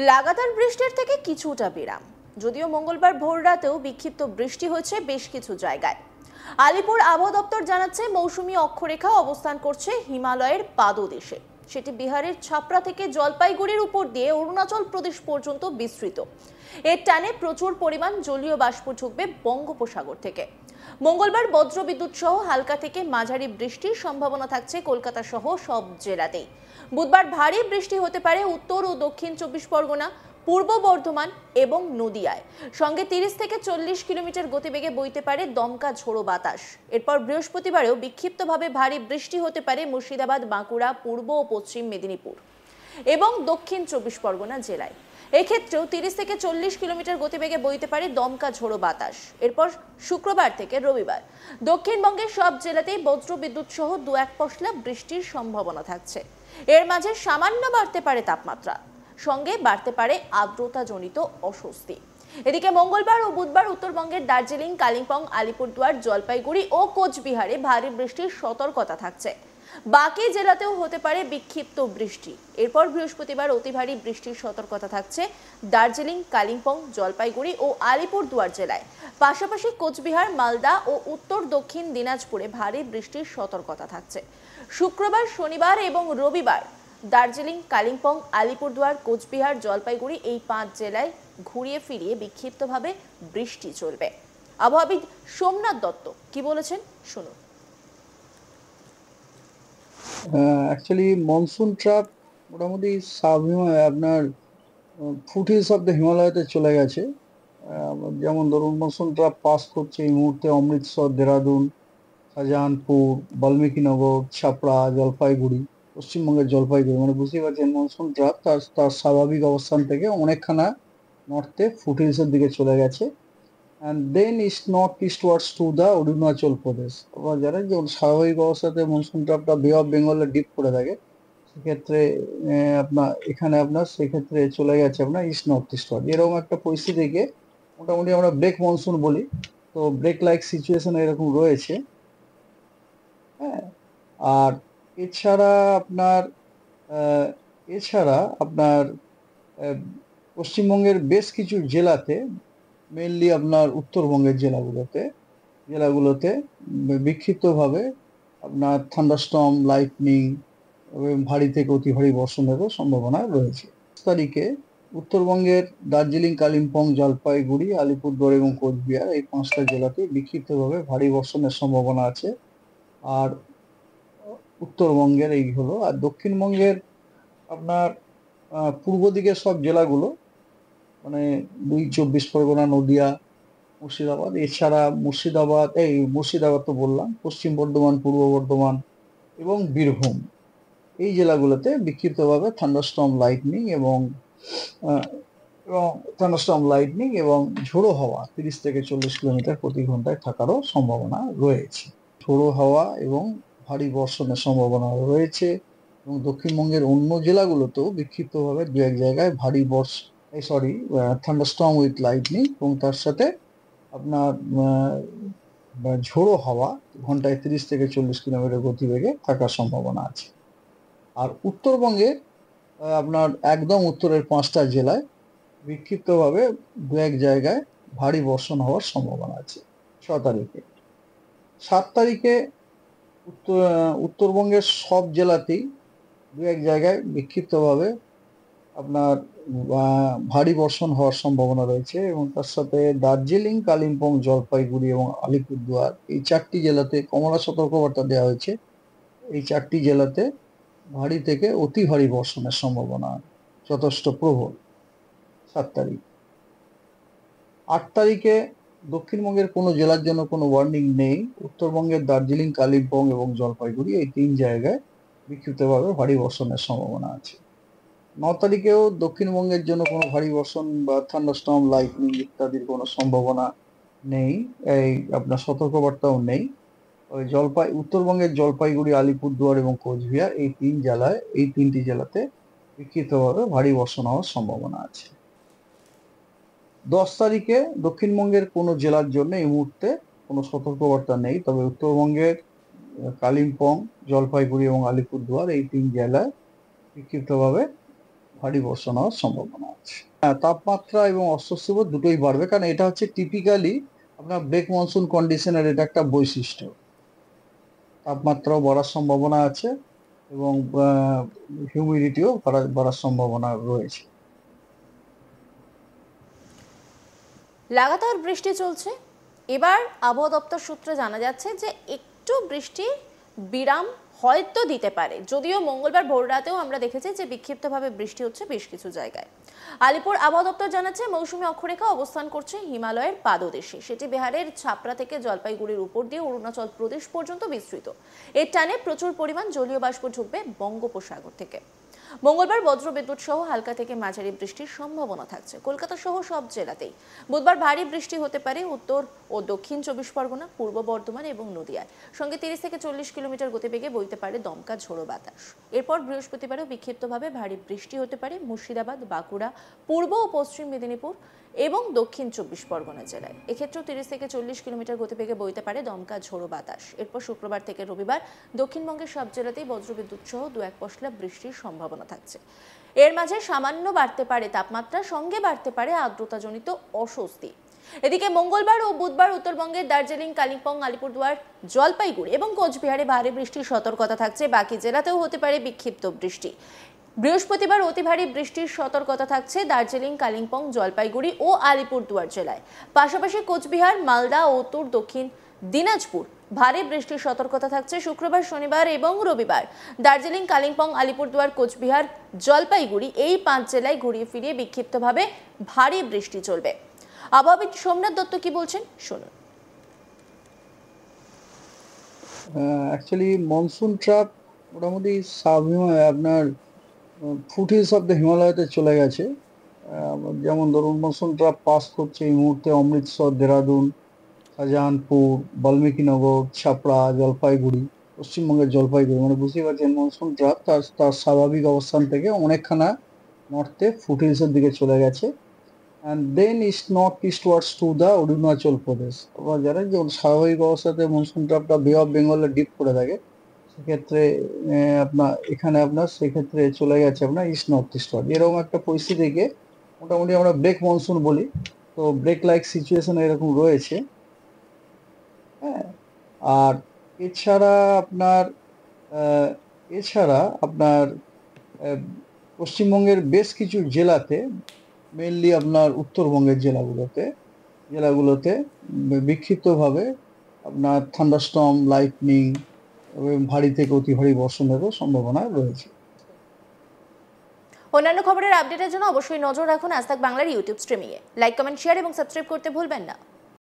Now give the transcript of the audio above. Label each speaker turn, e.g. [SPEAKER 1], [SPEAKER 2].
[SPEAKER 1] লাগাতার বৃষ্টির থেকে কিছুটা বিরাম, যদিও মঙ্গলবার ভোর রাতেও বিক্ষিপ্ত বৃষ্টি হয়েছে বেশ কিছু জায়গায়। আলিপুর আবহাওয়া দপ্তর জানাচ্ছে মৌসুমী অক্ষরেখা অবস্থান করছে হিমালয়ের পাদদেশে। সেটি বিহারের ছাপড়া থেকে জলপাইগুড়ির উপর দিয়ে অরুণাচল প্রদেশ পর্যন্ত বিস্তৃত। এর টানে প্রচুর পরিমাণ জলীয় বাষ্প ঢুকবে বঙ্গোপসাগর থেকে। মঙ্গলবার বজ্রবিদ্যুৎ সহ হালকা থেকে মাঝারি বৃষ্টির সম্ভাবনা থাকছে কলকাতা সহ সব জেলাতেই। বুধবার ভারী বৃষ্টি হতে পারে উত্তর ও দক্ষিণ 24 পরগনা, পূর্ব বর্ধমান এবং নদিয়ায়। সঙ্গে 30 থেকে 40 কিলোমিটার গতিবেগে বইতে পারে দমকা ঝোড়ো বাতাস। এরপর বৃহস্পতিবারেও বিক্ষিপ্তভাবে ভারী বৃষ্টি হতে পারে মুর্শিদাবাদ, বাঁকুড়া, পূর্ব ও পশ্চিম মেদিনীপুর এবং দক্ষিণ 24 পরগনা জেলায়। এক্ষেত্রেও 30 থেকে 40 কিলোমিটার গতিবেগে বইতে পারে দমকা ঝোড়ো বাতাস। এরপর শুক্রবার থেকে রবিবার দক্ষিণবঙ্গের সব জেলাতেই বজ্রবিদ্যুৎ সহ 2-1 পশলা বৃষ্টির সম্ভাবনা থাকছে। এর মাঝে সামান্য বাড়তে পারে তাপমাত্রা, সঙ্গে বাড়তে পারে আর্দ্রতাজনিত অস্বস্তি। এদিকে মঙ্গলবার ও বুধবার উত্তরবঙ্গের দার্জিলিং, কালিম্পং, আলিপুরদুয়ার, জলপাইগুড়ি ও কোচবিহারে ভারী বৃষ্টির সতর্কতা থাকছে। বাকি জেলাতেও হতে পারে বিক্ষিপ্ত বৃষ্টি। এরপর বৃহস্পতিবার অতি ভারী বৃষ্টির সতর্কতা থাকছে দার্জিলিং, কালিম্পং, জলপাইগুড়ি ও আলিপুরদুয়ার জেলায়। পাশাপাশি কোচবিহার, মালদা ও উত্তর দক্ষিণ দিনাজপুরে ভারী বৃষ্টির সতর্কতা থাকছে। শুক্রবার, শনিবার এবং রবিবার দার্জিলিং, কালিম্পং, আলিপুরদুয়ার, কোচবিহার, জলপাইগুড়ি এই 5 জেলায় ঘুরিয়ে ফিরিয়ে বিক্ষিপ্তভাবে বৃষ্টি চলবে। আবহাওয়াবিদ সোমনাথ দত্ত কি বলেছেন শুনুন।
[SPEAKER 2] অ্যাকচুয়ালি মনসুন ট্রাপ মোটামুটি আপনার ফুটহিলস অফ দ্য হিমালয়তে চলে গেছে। যেমন ধরুন মনসুন ট্রাপ পাস করছে এই মুহূর্তে অমৃতসর, দেরাদুন, শাহজাহানপুর, বাল্মীকিনগর, ছাপড়া, জলপাইগুড়ি, পশ্চিমবঙ্গের জলপাইগুড়ি। মানে বুঝতেই পারছেন মনসুন ট্রাপ তার স্বাভাবিক অবস্থান থেকে অনেকখানা নর্থে ফুটহিলসের দিকে চলে গেছে। and then east northeastwards to the Arunachal Pradesh. আপনারা জানেন যে স্বাভাবিক অবস্থাতে মনসুন ট্রাপটা বে অফ বেঙ্গলে ডিপ করে থাকে, সেক্ষেত্রে আপনার সেক্ষেত্রে চলে গেছে আপনার ইস্ট নর্থ ইস্টওয়ার্ড। এরকম একটা পরিস্থিতিকে মোটামুটি আমরা ব্রেক মনসুন বলি। তো ব্রেক লাইক সিচুয়েশন এরকম রয়েছে। হ্যাঁ, আর এছাড়া আপনার পশ্চিমবঙ্গের বেশ কিছু জেলাতে, মেনলি আপনার উত্তরবঙ্গের জেলাগুলোতে বিক্ষিপ্তভাবে আপনার থান্ডারস্টর্ম, লাইটনিং এবং ভারী থেকে অতি ভারী বর্ষণেরও সম্ভাবনা রয়েছে। তারিখে উত্তরবঙ্গের দার্জিলিং, কালিম্পং, জলপাইগুড়ি, আলিপুরদুয়ার এবং কোচবিহার এই 5টা জেলাতে বিক্ষিপ্তভাবে ভারী বর্ষণের সম্ভাবনা আছে। আর উত্তরবঙ্গের এই হলো। আর দক্ষিণবঙ্গের আপনার পূর্ব দিকের সব জেলাগুলো, মানে 24 পরগনা, নদিয়া, মুর্শিদাবাদ, এছাড়া মুর্শিদাবাদ তো বললাম, পশ্চিম বর্ধমান, পূর্ব বর্ধমান এবং বীরভূম এই জেলাগুলোতে বিক্ষিপ্তভাবে থান্ডারস্টর্ম লাইটনিং এবং ঝোড়ো হাওয়া 30 থেকে 40 কিলোমিটার প্রতি ঘন্টায় থাকারও সম্ভাবনা রয়েছে। ঝোড়ো হাওয়া এবং ভারী বর্ষণের সম্ভাবনা রয়েছে। এবং দক্ষিণবঙ্গের অন্য জেলাগুলোতেও বিক্ষিপ্তভাবে 2-1 জায়গায় থান্ডারস্টর্ম উইথ লাইটনিং এবং তার সাথে আপনার ঝোড়ো হাওয়া ঘন্টায় 30 থেকে 40 কিলোমিটার গতিবেগে থাকার সম্ভাবনা আছে। আর উত্তরবঙ্গে আপনার একদম উত্তরের 5টা জেলায় বিক্ষিপ্তভাবে 2-1 জায়গায় ভারী বর্ষণ হওয়ার সম্ভাবনা আছে 6 তারিখে। 7 তারিখে উত্তরবঙ্গের সব জেলাতেই 2-1 জায়গায় বিক্ষিপ্তভাবে আপনার ভারী বর্ষণ হওয়ার সম্ভাবনা রয়েছে। এবং তার সাথে দার্জিলিং, কালিম্পং, জলপাইগুড়ি এবং আলিপুরদুয়ার এই 4টি জেলাতে কমলা সতর্কবার্তা দেওয়া হয়েছে। এই 4টি জেলাতে ভারী থেকে অতি ভারী বর্ষণের সম্ভাবনা যথেষ্ট প্রবল 7 তারিখ। 8 তারিখে দক্ষিণবঙ্গের কোনো জেলার জন্য কোনো ওয়ার্নিং নেই। উত্তরবঙ্গের দার্জিলিং, কালিম্পং এবং জলপাইগুড়ি এই 3 জায়গায় বিক্ষিপ্তভাবে ভারী বর্ষণের সম্ভাবনা আছে। 9 তারিখেও দক্ষিণবঙ্গের জন্য কোনো ভারী বর্ষণ বা থান্ডারস্টর্ম, লাইটনিং ইত্যাদির কোনো সম্ভাবনা নেই, এই আপনার সতর্কবার্তাও নেই। উত্তরবঙ্গের জলপাইগুড়ি, আলিপুরদুয়ার এবং কোচবিহার এই 3টি জেলাতে বিক্ষিপ্তভাবে ভারী বর্ষণ হওয়ার সম্ভাবনা আছে। 10 তারিখে দক্ষিণবঙ্গের কোনো জেলার জন্য এই মুহূর্তে কোনো সতর্কবার্তা নেই, তবে উত্তরবঙ্গের কালিম্পং, জলপাইগুড়ি এবং আলিপুরদুয়ার এই 3 জেলায় বিক্ষিপ্তভাবে ভারী বর্ষণ হওয়ার সম্ভাবনা আছে। তাপমাত্রা এবং অস্বস্তিবোধ দুটোই বাড়বে, কারণ এটা হচ্ছে টিপিক্যালি আপনার ব্রেক মনসুন কন্ডিশনের এটা একটা বৈশিষ্ট্য। তাপমাত্রাও বাড়ার সম্ভাবনা আছে এবং হিউমিডিটিও বাড়ার সম্ভাবনা রয়েছে।
[SPEAKER 1] লাগাতার বৃষ্টি চলছে। এবার আবহাওয়া দপ্তর সূত্রে জানা যাচ্ছে যে একটু বৃষ্টির বিরাম হয়তো দিতে পারে, যদিও মঙ্গলবার ভোররাতেও আমরা দেখেছি যে বিক্ষিপ্তভাবে বৃষ্টি হচ্ছে বেশ কিছু জায়গায়। আলিপুর আবহাওয়া দপ্তর জানাচ্ছে মৌসুমী অক্ষরেখা অবস্থান করছে হিমালয়ের পাদদেশে, সেটি বিহারের ছাপড়া থেকে জলপাইগুড়ির উপর দিয়ে অরুণাচল প্রদেশ পর্যন্ত বিস্তৃত। এর টানে প্রচুর পরিমাণ জলীয় বাষ্প ঢুকবে বঙ্গোপসাগর থেকে। মঙ্গলবার বজ্রবিদ্যুৎ সহ হালকা থেকে মাঝারি বৃষ্টির সম্ভাবনা থাকছে কলকাতা সহ সব জেলাতেই। বুধবার ভারী বৃষ্টি হতে পারে উত্তর ও দক্ষিণ 24 পরগনা, পূর্ব বর্ধমান এবং নদিয়ায়। সঙ্গে 30 থেকে 40 কিলোমিটার গতিবেগে বইতে পারে দমকা ঝোড়ো বাতাস। এরপর বৃহস্পতিবারও বিক্ষিপ্তভাবে ভারী বৃষ্টি হতে পারে মুর্শিদাবাদ, বাঁকুড়া, পূর্ব ও পশ্চিম মেদিনীপুর এবং দক্ষিণ 24 পরগনা জেলায়। এক্ষেত্রেও 30 থেকে 40 কিলোমিটার গতিবেগে বইতে পারে দমকা ঝোড়ো বাতাস। এরপর শুক্রবার থেকে রবিবার দক্ষিণবঙ্গের সব জেলাতেই বজ্রবিদ্যুৎ সহ 2-1 পশলা বৃষ্টির সম্ভাবনা থাকছে। এর মাঝে সামান্য বাড়তে পারে তাপমাত্রা, সঙ্গে বাড়তে পারে আর্দ্রতাজনিত অস্বস্তি। এদিকে মঙ্গলবার ও বুধবার উত্তরবঙ্গের দার্জিলিং, কালিম্পং, আলিপুরদুয়ার, জলপাইগুড়ি এবং কোচবিহারে ভারী বৃষ্টির সতর্কতা থাকছে। বাকি জেলাতেও হতে পারে বিক্ষিপ্ত বৃষ্টি। বৃহস্পতিবার অতি ভারী বৃষ্টির সতর্কতা থাকছে দার্জিলিং, কালিম্পং, জলপাইগুড়ি ও আলিপুরদুয়ার জেলায়। পাশাপাশি কোচবিহার, মালদা ও উত্তর দক্ষিণ দিনাজপুর ভারী বৃষ্টির সতর্কতা থাকছে শুক্রবার, শনিবার এবং রবিবার। দার্জিলিং, কালিম্পং, আলিপুরদুয়ার, কোচবিহার, জলপাইগুড়ি এই 5 জেলায় ঘুরিয়ে ফিরিয়ে বিক্ষিপ্তভাবে ভারী বৃষ্টি চলবে। আবহাওয়াবিদ সোমনাথ দত্ত কি বলছেন শুনুন।
[SPEAKER 2] অ্যাকচুয়ালি মনসুন ট্রাপ মোটামুটি আপনার ফুটহিলস অফ দ্য হিমালয়তে চলে গেছে। যেমন ধরুন মনসুন ট্রাপ পাস করছে এই মুহূর্তে অমৃতসর, দেরাদুন, শাহজাহানপুর, বাল্মীকিনগর, ছাপড়া, জলপাইগুড়ি, পশ্চিমবঙ্গের জলপাইগুড়ি, মানে বুঝতেই পারছেন মনসুন ট্রাপ তার স্বাভাবিক অবস্থান থেকে অনেকখানা নর্থে ফুটহিলসের দিকে চলে গেছে। And then east north eastwards to the Arunachal Pradesh. আপনারা জানেন যে স্বাভাবিক অবস্থাতে মনসুন ট্রাপটা বে অফ বেঙ্গলে ডিপ করে থাকে, সেক্ষেত্রে আপনার সেক্ষেত্রে চলে গেছে আপনার ইস্ট নর্থ ইস্টওয়ার্ড। এরকম একটা পরিস্থিতিকে মোটামুটি আমরা ব্রেক মনসুন বলি। তো ব্রেক লাইক সিচুয়েশন এরকম রয়েছে। হ্যাঁ, আর এছাড়া আপনার পশ্চিমবঙ্গের বেশ কিছু জেলাতে, মেনলি আপনার উত্তরবঙ্গের জেলাগুলোতে বিক্ষিপ্তভাবে আপনার থান্ডারস্টর্ম, লাইটনিং এবং ভারী থেকে অতি ভারী বর্ষণেরও সম্ভাবনা রয়েছে।
[SPEAKER 1] অন্যান্য খবরের আপডেটের জন্য অবশ্যই নজর রাখুন আজ তাক বাংলার ইউটিউব স্ট্রিমিংয়ে। লাইক, কমেন্ট, শেয়ার এবং সাবস্ক্রাইব করতে ভুলবেন না।